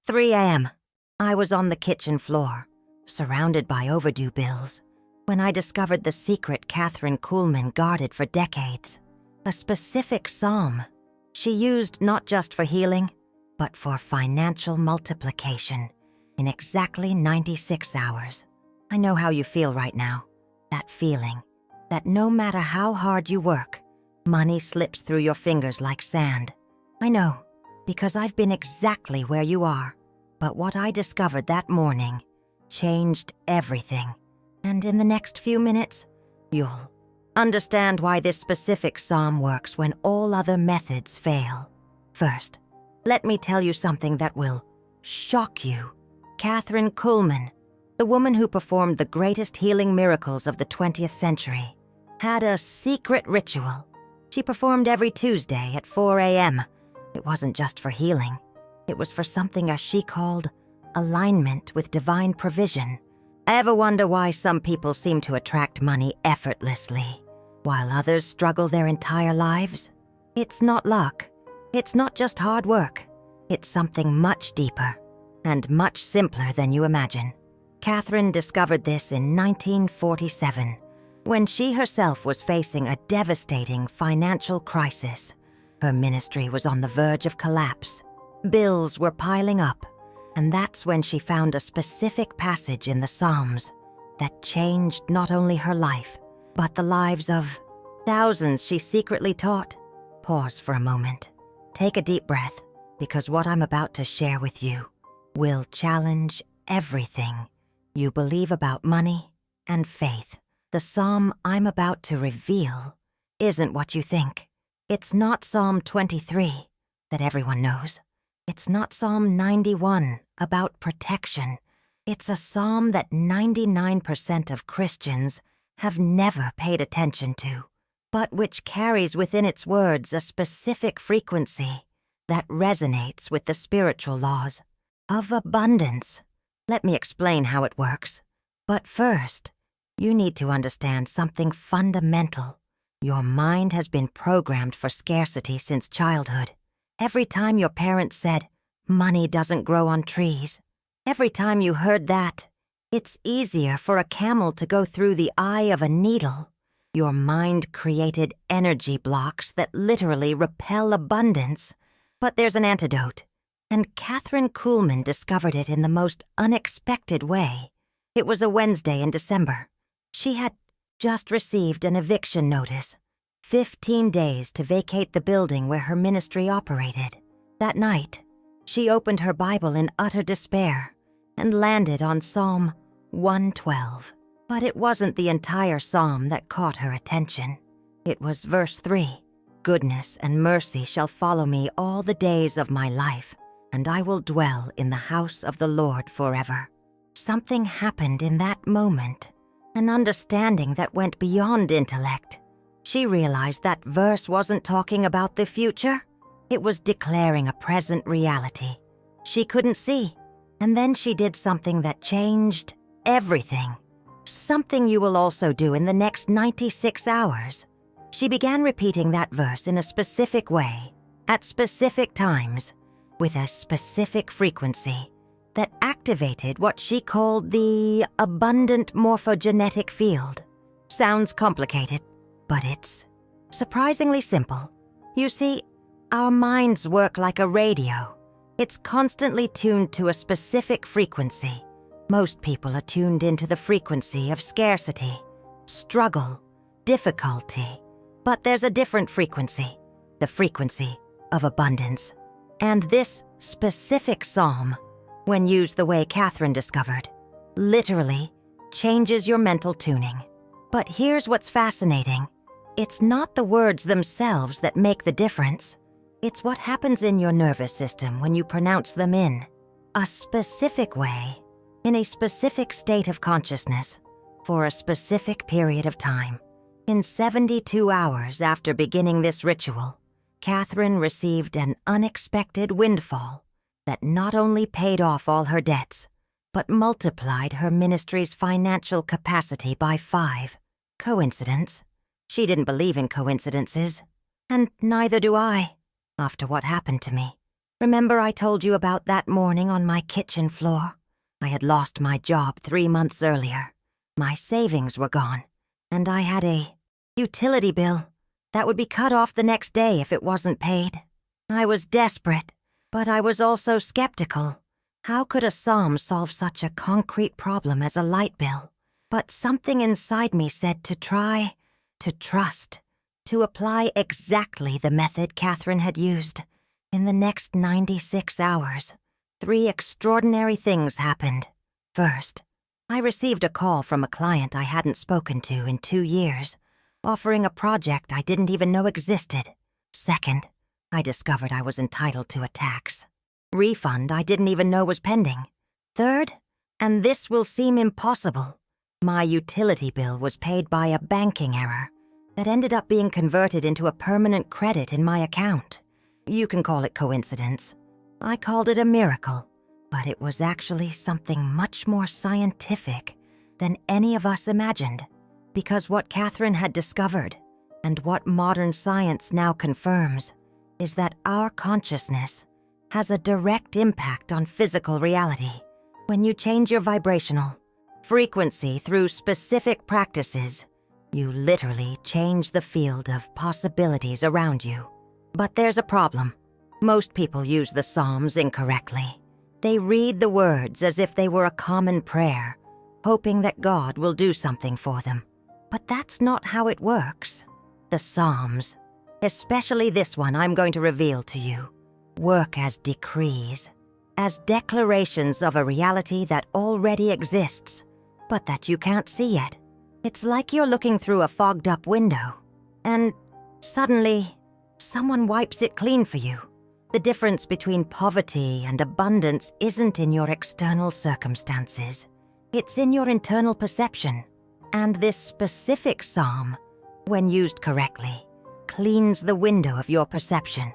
3 a.m. I was on the kitchen floor, surrounded by overdue bills, when I discovered the secret Kathryn Kuhlman guarded for decades. A specific psalm she used not just for healing, but for financial multiplication in exactly 96 hours. I know how you feel right now. That feeling that no matter how hard you work, money slips through your fingers like sand. I know, because I've been exactly where you are. But what I discovered that morning changed everything. And in the next few minutes, you'll understand why this specific psalm works when all other methods fail. First, let me tell you something that will shock you. Kathryn Kuhlman, the woman who performed the greatest healing miracles of the 20th century, had a secret ritual. She performed every Tuesday at 4 a.m. It wasn't just for healing. It was for something as she called alignment with divine provision. Ever wonder why some people seem to attract money effortlessly, while others struggle their entire lives? It's not luck. It's not just hard work. It's something much deeper and much simpler than you imagine. Kathryn discovered this in 1947, when she herself was facing a devastating financial crisis. Her ministry was on the verge of collapse. Bills were piling up, and that's when she found a specific passage in the Psalms that changed not only her life, but the lives of thousands she secretly taught. Pause for a moment. Take a deep breath, because what I'm about to share with you will challenge everything you believe about money and faith. The psalm I'm about to reveal isn't what you think. It's not Psalm 23 that everyone knows. It's not Psalm 91 about protection. It's a psalm that 99% of Christians have never paid attention to, but which carries within its words a specific frequency that resonates with the spiritual laws of abundance. Let me explain how it works. But first, you need to understand something fundamental. Your mind has been programmed for scarcity since childhood. Every time your parents said, "Money doesn't grow on trees," every time you heard that, "It's easier for a camel to go through the eye of a needle," your mind created energy blocks that literally repel abundance. But there's an antidote, and Kathryn Kuhlman discovered it in the most unexpected way. It was a Wednesday in December. She had just received an eviction notice, 15 days to vacate the building where her ministry operated. That night, she opened her Bible in utter despair and landed on Psalm 112. But it wasn't the entire psalm that caught her attention. It was verse 3. "Goodness and mercy shall follow me all the days of my life, and I will dwell in the house of the Lord forever." Something happened in that moment, an understanding that went beyond intellect. She realized that verse wasn't talking about the future. It was declaring a present reality she couldn't see. And then she did something that changed everything. Something you will also do in the next 96 hours. She began repeating that verse in a specific way, at specific times, with a specific frequency that activated what she called the abundant morphogenetic field. Sounds complicated, but it's surprisingly simple. You see, our minds work like a radio. It's constantly tuned to a specific frequency. Most people are tuned into the frequency of scarcity, struggle, difficulty. But there's a different frequency, the frequency of abundance. And this specific psalm, when used the way Kathryn discovered, literally changes your mental tuning. But here's what's fascinating. It's not the words themselves that make the difference. It's what happens in your nervous system when you pronounce them in a specific way, in a specific state of consciousness, for a specific period of time. In 72 hours after beginning this ritual, Kathryn received an unexpected windfall that not only paid off all her debts, but multiplied her ministry's financial capacity by 5. Coincidence? She didn't believe in coincidences, and neither do I, after what happened to me. Remember I told you about that morning on my kitchen floor? I had lost my job 3 months earlier. My savings were gone, and I had a utility bill that would be cut off the next day if it wasn't paid. I was desperate, but I was also skeptical. How could a psalm solve such a concrete problem as a light bill? But something inside me said to try, to trust, to apply exactly the method Kathryn had used. In the next 96 hours, 3 extraordinary things happened. First, I received a call from a client I hadn't spoken to in 2 years, offering a project I didn't even know existed. Second, I discovered I was entitled to a tax refund I didn't even know was pending. Third, and this will seem impossible, my utility bill was paid by a banking error that ended up being converted into a permanent credit in my account. You can call it coincidence. I called it a miracle, but it was actually something much more scientific than any of us imagined, because what Kathryn had discovered, and what modern science now confirms, is that our consciousness has a direct impact on physical reality. When you change your vibrational frequency through specific practices, you literally change the field of possibilities around you. But there's a problem. Most people use the Psalms incorrectly. They read the words as if they were a common prayer, hoping that God will do something for them. But that's not how it works. The Psalms, especially this one I'm going to reveal to you, work as decrees, as declarations of a reality that already exists, but that you can't see yet. It's like you're looking through a fogged-up window, and suddenly, someone wipes it clean for you. The difference between poverty and abundance isn't in your external circumstances. It's in your internal perception. And this specific psalm, when used correctly, cleans the window of your perception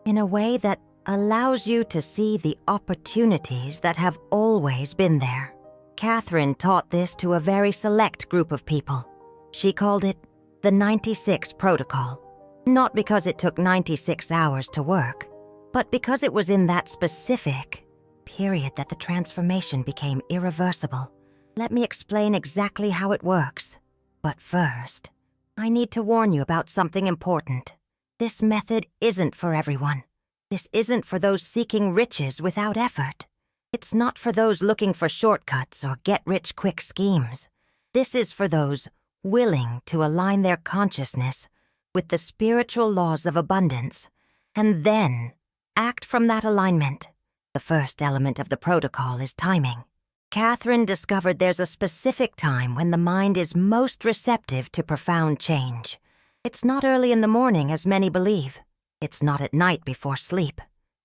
in a way that allows you to see the opportunities that have always been there. Kathryn taught this to a very select group of people. She called it the 96 Protocol, not because it took 96 hours to work, but because it was in that specific period that the transformation became irreversible. Let me explain exactly how it works. But first, I need to warn you about something important. This method isn't for everyone. This isn't for those seeking riches without effort. It's not for those looking for shortcuts or get-rich-quick schemes. This is for those willing to align their consciousness with the spiritual laws of abundance, and then act from that alignment. The first element of the protocol is timing. Kathryn discovered there's a specific time when the mind is most receptive to profound change. It's not early in the morning, as many believe. It's not at night before sleep.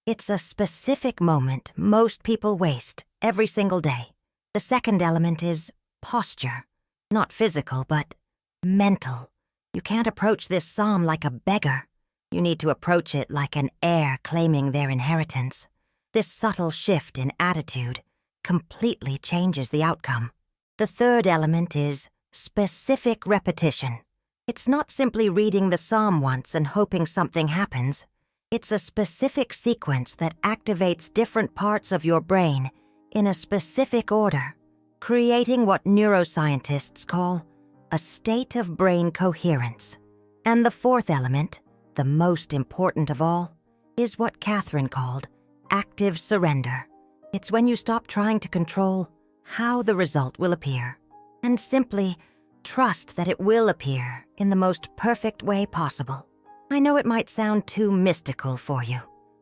It's a specific moment most people waste every single day. The second element is posture. Not physical, but mental. You can't approach this psalm like a beggar. You need to approach it like an heir claiming their inheritance. This subtle shift in attitude completely changes the outcome. The third element is specific repetition. It's not simply reading the psalm once and hoping something happens. It's a specific sequence that activates different parts of your brain in a specific order, creating what neuroscientists call a state of brain coherence. And the fourth element, the most important of all, is what Kathryn called active surrender. It's when you stop trying to control how the result will appear, and simply trust that it will appear in the most perfect way possible. I know it might sound too mystical for you.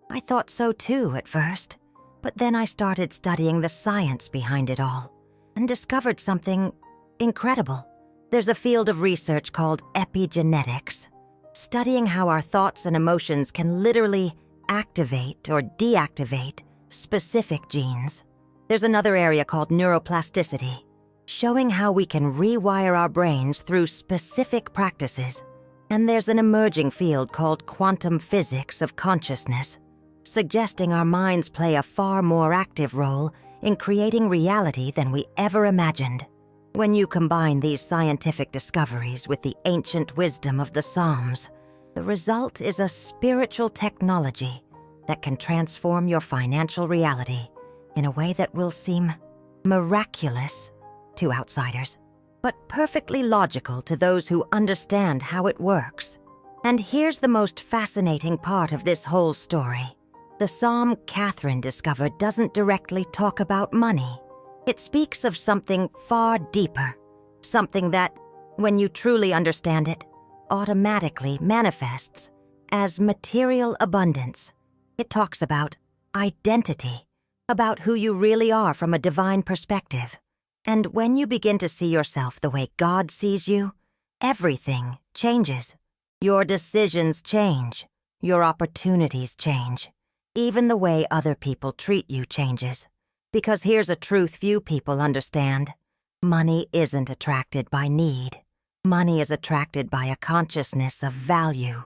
I thought so too at first, but then I started studying the science behind it all and discovered something incredible. There's a field of research called epigenetics, studying how our thoughts and emotions can literally activate or deactivate specific genes. There's another area called neuroplasticity, showing how we can rewire our brains through specific practices. And there's an emerging field called quantum physics of consciousness, suggesting our minds play a far more active role in creating reality than we ever imagined. When you combine these scientific discoveries with the ancient wisdom of the Psalms, the result is a spiritual technology that can transform your financial reality in a way that will seem miraculous to outsiders, but perfectly logical to those who understand how it works. And here's the most fascinating part of this whole story. The psalm Kathryn discovered doesn't directly talk about money. It speaks of something far deeper, something that, when you truly understand it, automatically manifests as material abundance. It talks about identity, about who you really are from a divine perspective. And when you begin to see yourself the way God sees you, everything changes. Your decisions change. Your opportunities change. Even the way other people treat you changes. Because here's a truth few people understand. Money isn't attracted by need. Money is attracted by a consciousness of value.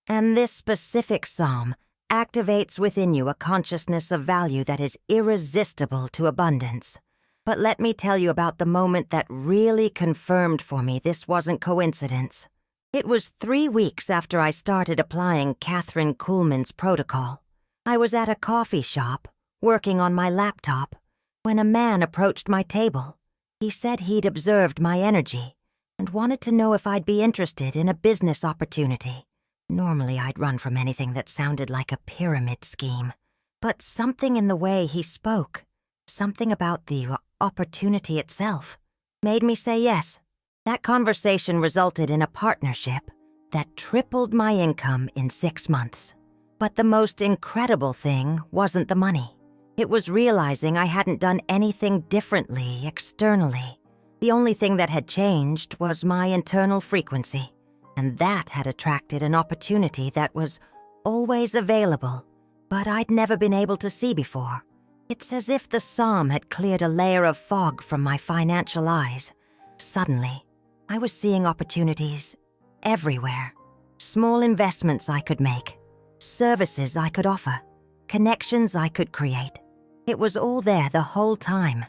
And this specific psalm activates within you a consciousness of value that is irresistible to abundance. But let me tell you about the moment that really confirmed for me this wasn't coincidence. It was 3 weeks after I started applying Kathryn Kuhlman's protocol. I was at a coffee shop, working on my laptop, when a man approached my table. He said he'd observed my energy and wanted to know if I'd be interested in a business opportunity. Normally, I'd run from anything that sounded like a pyramid scheme. But something in the way he spoke, something about the opportunity itself, made me say yes. That conversation resulted in a partnership that tripled my income in 6 months. But the most incredible thing wasn't the money. It was realizing I hadn't done anything differently externally. The only thing that had changed was my internal frequency. And that had attracted an opportunity that was always available, but I'd never been able to see before. It's as if the psalm had cleared a layer of fog from my financial eyes. Suddenly, I was seeing opportunities everywhere. Small investments I could make, services I could offer, connections I could create. It was all there the whole time,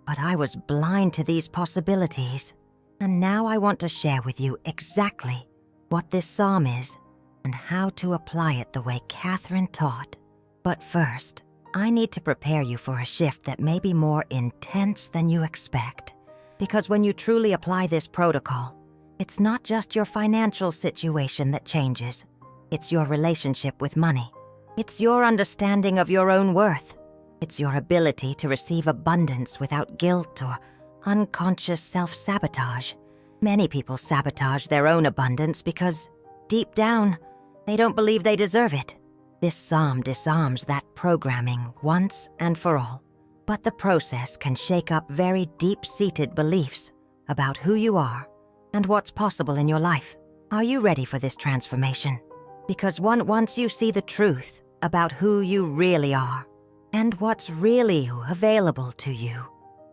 but I was blind to these possibilities. And now I want to share with you exactly what this psalm is and how to apply it the way Kathryn taught. But first, I need to prepare you for a shift that may be more intense than you expect. Because when you truly apply this protocol, it's not just your financial situation that changes. It's your relationship with money. It's your understanding of your own worth. It's your ability to receive abundance without guilt or unconscious self-sabotage. Many people sabotage their own abundance because, deep down, they don't believe they deserve it. This psalm disarms that programming once and for all. But the process can shake up very deep-seated beliefs about who you are and what's possible in your life. Are you ready for this transformation? Because once you see the truth about who you really are and what's really available to you,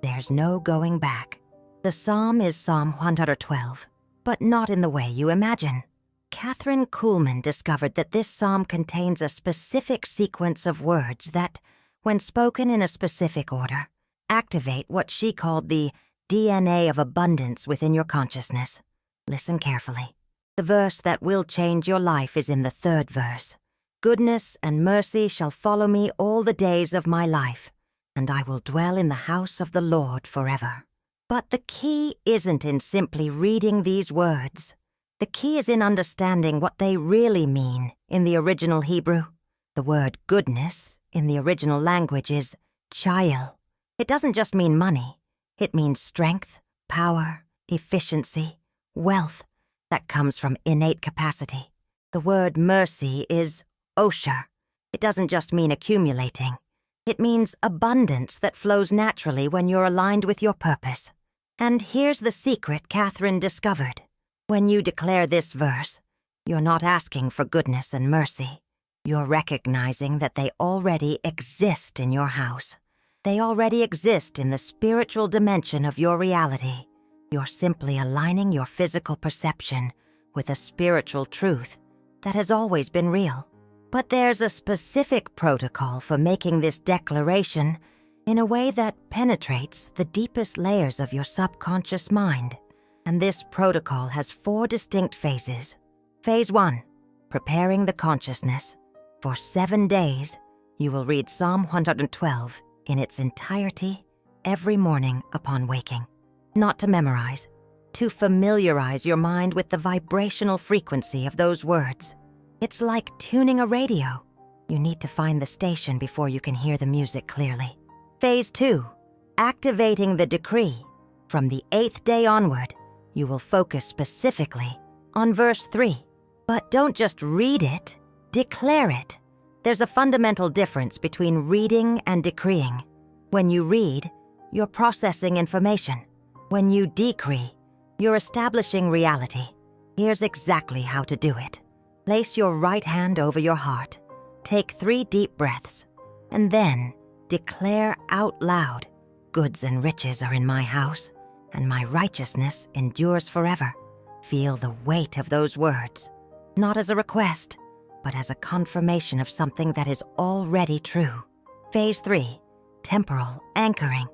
there's no going back. The psalm is Psalm 112, but not in the way you imagine. Kathryn Kuhlman discovered that this psalm contains a specific sequence of words that, when spoken in a specific order, activate what she called the DNA of abundance within your consciousness. Listen carefully. The verse that will change your life is in the 3rd verse. Goodness and mercy shall follow me all the days of my life, and I will dwell in the house of the Lord forever. But the key isn't in simply reading these words. The key is in understanding what they really mean in the original Hebrew. The word goodness in the original language is chayil. It doesn't just mean money. It means strength, power, efficiency, wealth that comes from innate capacity. The word mercy is osher. It doesn't just mean accumulating. It means abundance that flows naturally when you're aligned with your purpose. And here's the secret Kathryn discovered. When you declare this verse, you're not asking for goodness and mercy. You're recognizing that they already exist in your house. They already exist in the spiritual dimension of your reality. You're simply aligning your physical perception with a spiritual truth that has always been real. But there's a specific protocol for making this declaration in a way that penetrates the deepest layers of your subconscious mind. And this protocol has 4 distinct phases. Phase 1, preparing the consciousness. For 7 days, You will read Psalm 112 in its entirety every morning upon waking. Not to memorize, to familiarize your mind with the vibrational frequency of those words. It's like tuning a radio. You need to find the station before you can hear the music clearly. Phase 2, activating the decree. From the 8th day onward, you will focus specifically on verse 3. But don't just read it, declare it. There's a fundamental difference between reading and decreeing. When you read, you're processing information. When you decree, you're establishing reality. Here's exactly how to do it. Place your right hand over your heart. Take 3 deep breaths, and then declare out loud, "Goods and riches are in my house, and my righteousness endures forever." Feel the weight of those words, not as a request, but as a confirmation of something that is already true. Phase 3, temporal anchoring.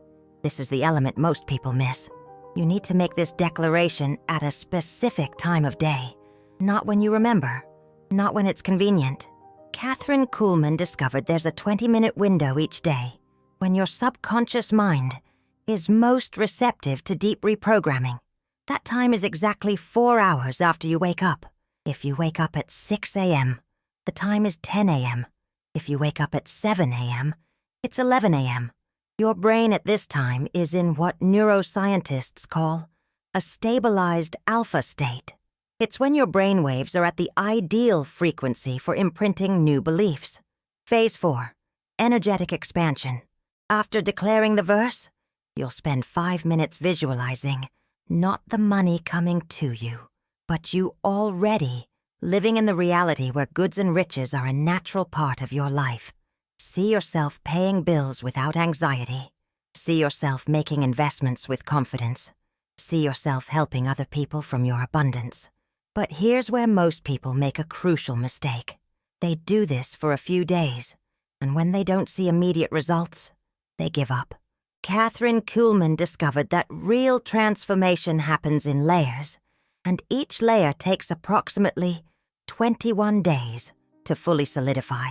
This is the element most people miss. You need to make this declaration at a specific time of day, not when you remember, not when it's convenient. Kathryn Kuhlman discovered there's a 20-minute window each day when your subconscious mind is most receptive to deep reprogramming. That time is exactly 4 hours after you wake up. If you wake up at 6 a.m., the time is 10 a.m. If you wake up at 7 a.m., it's 11 a.m. Your brain at this time is in what neuroscientists call a stabilized alpha state. It's when your brain waves are at the ideal frequency for imprinting new beliefs. Phase 4, energetic expansion. After declaring the verse, you'll spend 5 minutes visualizing not the money coming to you, but you already living in the reality where goods and riches are a natural part of your life. See yourself paying bills without anxiety. See yourself making investments with confidence. See yourself helping other people from your abundance. But here's where most people make a crucial mistake. They do this for a few days, and when they don't see immediate results, they give up. Kathryn Kuhlman discovered that real transformation happens in layers, and each layer takes approximately 21 days to fully solidify.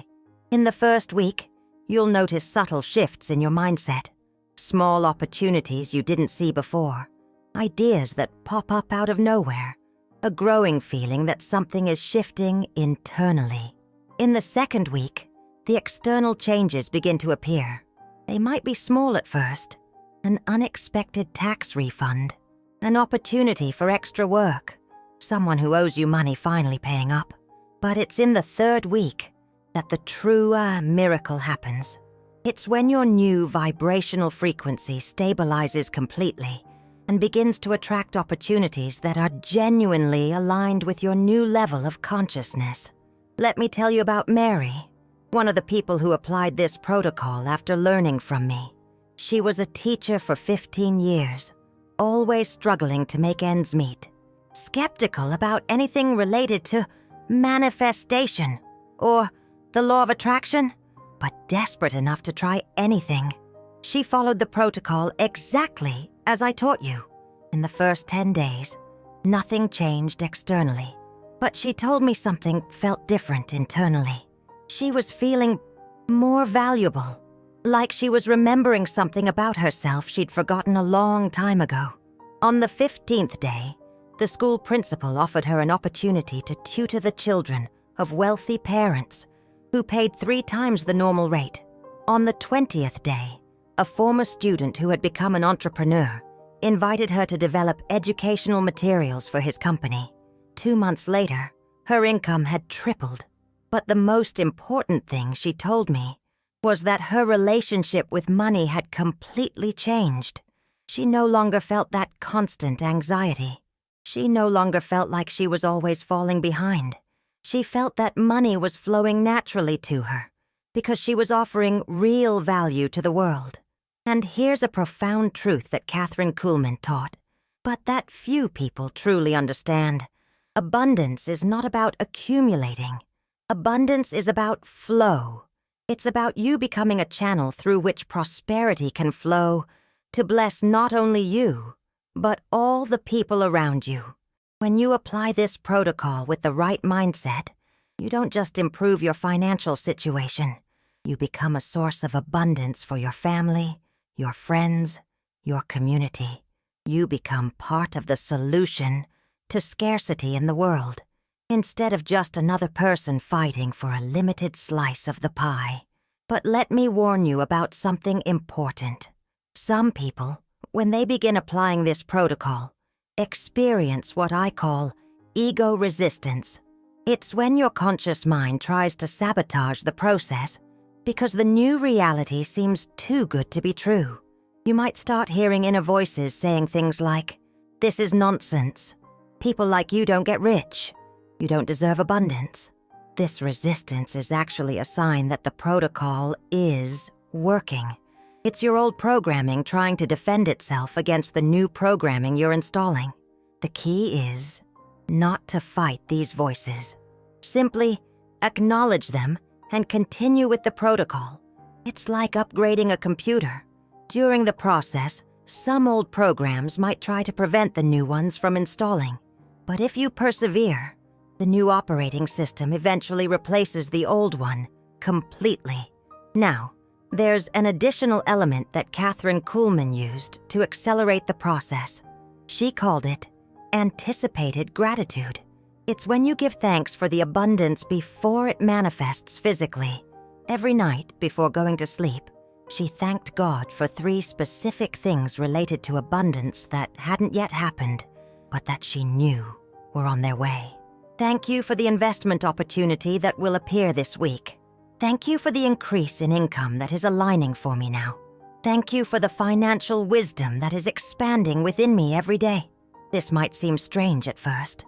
In the first week, you'll notice subtle shifts in your mindset, small opportunities you didn't see before, ideas that pop up out of nowhere, a growing feeling that something is shifting internally. In the second week, the external changes begin to appear. They might be small at first: an unexpected tax refund, an opportunity for extra work, someone who owes you money finally paying up. But it's in the third week that the true miracle happens. It's when your new vibrational frequency stabilizes completely and begins to attract opportunities that are genuinely aligned with your new level of consciousness. Let me tell you about Mary, one of the people who applied this protocol after learning from me. She was a teacher for 15 years, always struggling to make ends meet, skeptical about anything related to manifestation or the law of attraction, but desperate enough to try anything. She followed the protocol exactly as I taught you. In the first 10 days, nothing changed externally, but she told me something felt different internally. She was feeling more valuable, like she was remembering something about herself she'd forgotten a long time ago. On the 15th day, the school principal offered her an opportunity to tutor the children of wealthy parents who paid 3 times the normal rate. On the 20th day, a former student who had become an entrepreneur invited her to develop educational materials for his company. 2 months later, her income had tripled. But the most important thing she told me was that her relationship with money had completely changed. She no longer felt that constant anxiety. She no longer felt like she was always falling behind. She felt that money was flowing naturally to her because she was offering real value to the world. And here's a profound truth that Kathryn Kuhlman taught, but that few people truly understand. Abundance is not about accumulating. Abundance is about flow. It's about you becoming a channel through which prosperity can flow to bless not only you, but all the people around you. When you apply this protocol with the right mindset, you don't just improve your financial situation. You become a source of abundance for your family, your friends, your community. You become part of the solution to scarcity in the world, instead of just another person fighting for a limited slice of the pie. But let me warn you about something important. Some people, when they begin applying this protocol, experience what I call ego resistance. It's when your conscious mind tries to sabotage the process because the new reality seems too good to be true. You might start hearing inner voices saying things like, "This is nonsense. People like you don't get rich. You don't deserve abundance." This resistance is actually a sign that the protocol is working. It's your old programming trying to defend itself against the new programming you're installing. The key is not to fight these voices. Simply acknowledge them and continue with the protocol. It's like upgrading a computer. During the process, some old programs might try to prevent the new ones from installing. But if you persevere, the new operating system eventually replaces the old one completely. Now, there's an additional element that Kathryn Kuhlman used to accelerate the process. She called it anticipated gratitude. It's when you give thanks for the abundance before it manifests physically. Every night before going to sleep, she thanked God for 3 specific things related to abundance that hadn't yet happened, but that she knew were on their way. Thank you for the investment opportunity that will appear this week. Thank you for the increase in income that is aligning for me now. Thank you for the financial wisdom that is expanding within me every day. This might seem strange at first.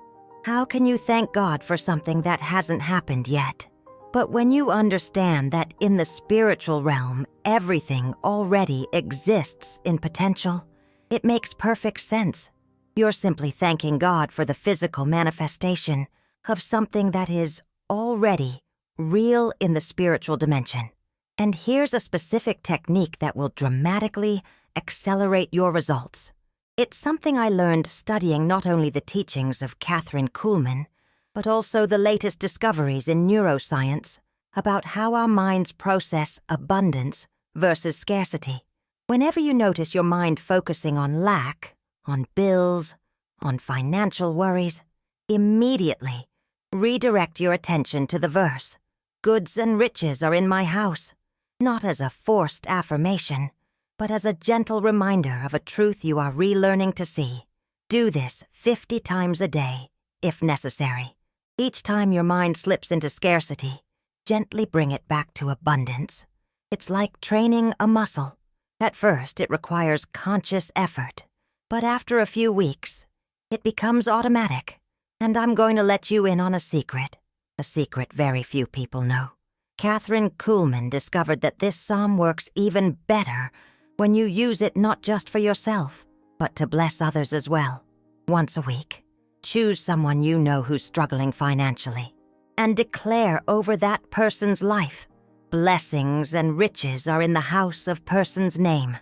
How can you thank God for something that hasn't happened yet? But when you understand that in the spiritual realm, everything already exists in potential, it makes perfect sense. You're simply thanking God for the physical manifestation of something that is already real in the spiritual dimension. And here's a specific technique that will dramatically accelerate your results. It's something I learned studying not only the teachings of Kathryn Kuhlman, but also the latest discoveries in neuroscience about how our minds process abundance versus scarcity. Whenever you notice your mind focusing on lack, on bills, on financial worries, immediately redirect your attention to the verse, "Goods and riches are in my house," not as a forced affirmation, but as a gentle reminder of a truth you are relearning to see. Do this 50 times a day, if necessary. Each time your mind slips into scarcity, gently bring it back to abundance. It's like training a muscle. At first, it requires conscious effort, but after a few weeks, it becomes automatic. And I'm going to let you in on a secret very few people know. Kathryn Kuhlman discovered that this psalm works even better when you use it not just for yourself, but to bless others as well. Once a week, choose someone you know who's struggling financially, and declare over that person's life, "Blessings and riches are in the house of person's name,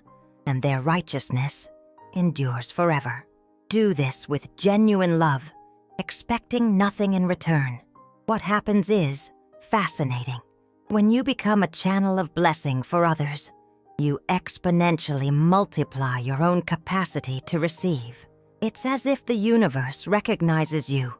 and their righteousness endures forever." Do this with genuine love, expecting nothing in return. What happens is fascinating. When you become a channel of blessing for others, you exponentially multiply your own capacity to receive. It's as if the universe recognizes you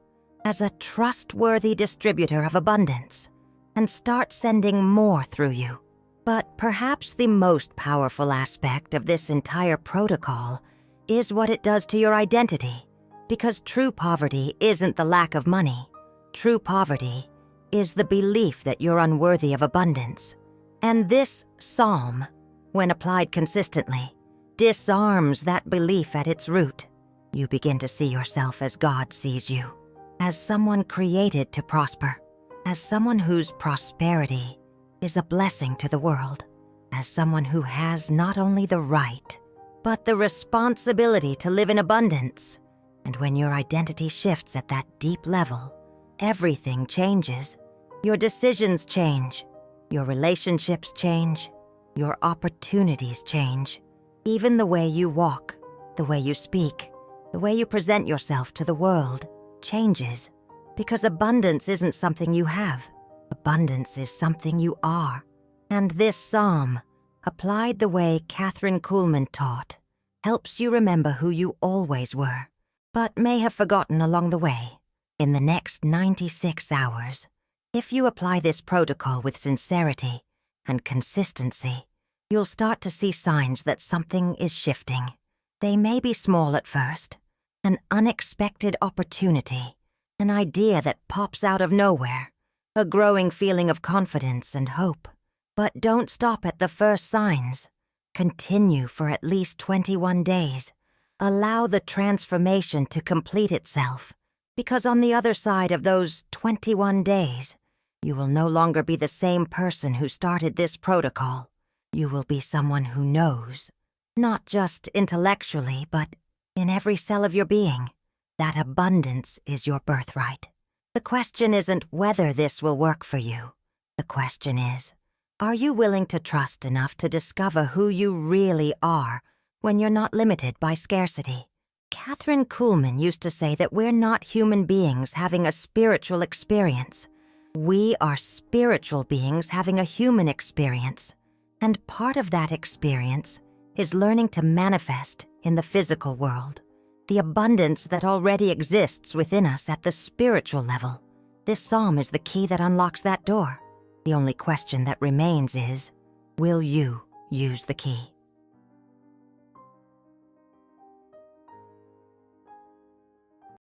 as a trustworthy distributor of abundance and starts sending more through you. But perhaps the most powerful aspect of this entire protocol is what it does to your identity, because true poverty isn't the lack of money. True poverty is the belief that you're unworthy of abundance. And this psalm, when applied consistently, disarms that belief at its root. You begin to see yourself as God sees you, as someone created to prosper, as someone whose prosperity is a blessing to the world, as someone who has not only the right, but the responsibility to live in abundance. And when your identity shifts at that deep level, everything changes. Your decisions change, your relationships change, your opportunities change. Even the way you walk, the way you speak, the way you present yourself to the world changes. Because abundance isn't something you have. Abundance is something you are. And this psalm, applied the way Kathryn Kuhlman taught, helps you remember who you always were, but may have forgotten along the way. In the next 96 hours, if you apply this protocol with sincerity and consistency, you'll start to see signs that something is shifting. They may be small at first, an unexpected opportunity, an idea that pops out of nowhere, a growing feeling of confidence and hope. But don't stop at the first signs. Continue for at least 21 days. Allow the transformation to complete itself, because on the other side of those 21 days, you will no longer be the same person who started this protocol. You will be someone who knows, not just intellectually, but in every cell of your being, that abundance is your birthright. The question isn't whether this will work for you. The question is, are you willing to trust enough to discover who you really are when you're not limited by scarcity? Kathryn Kuhlman used to say that we're not human beings having a spiritual experience. We are spiritual beings having a human experience. And part of that experience is learning to manifest in the physical world the abundance that already exists within us at the spiritual level. This psalm is the key that unlocks that door. The only question that remains is, will you use the key?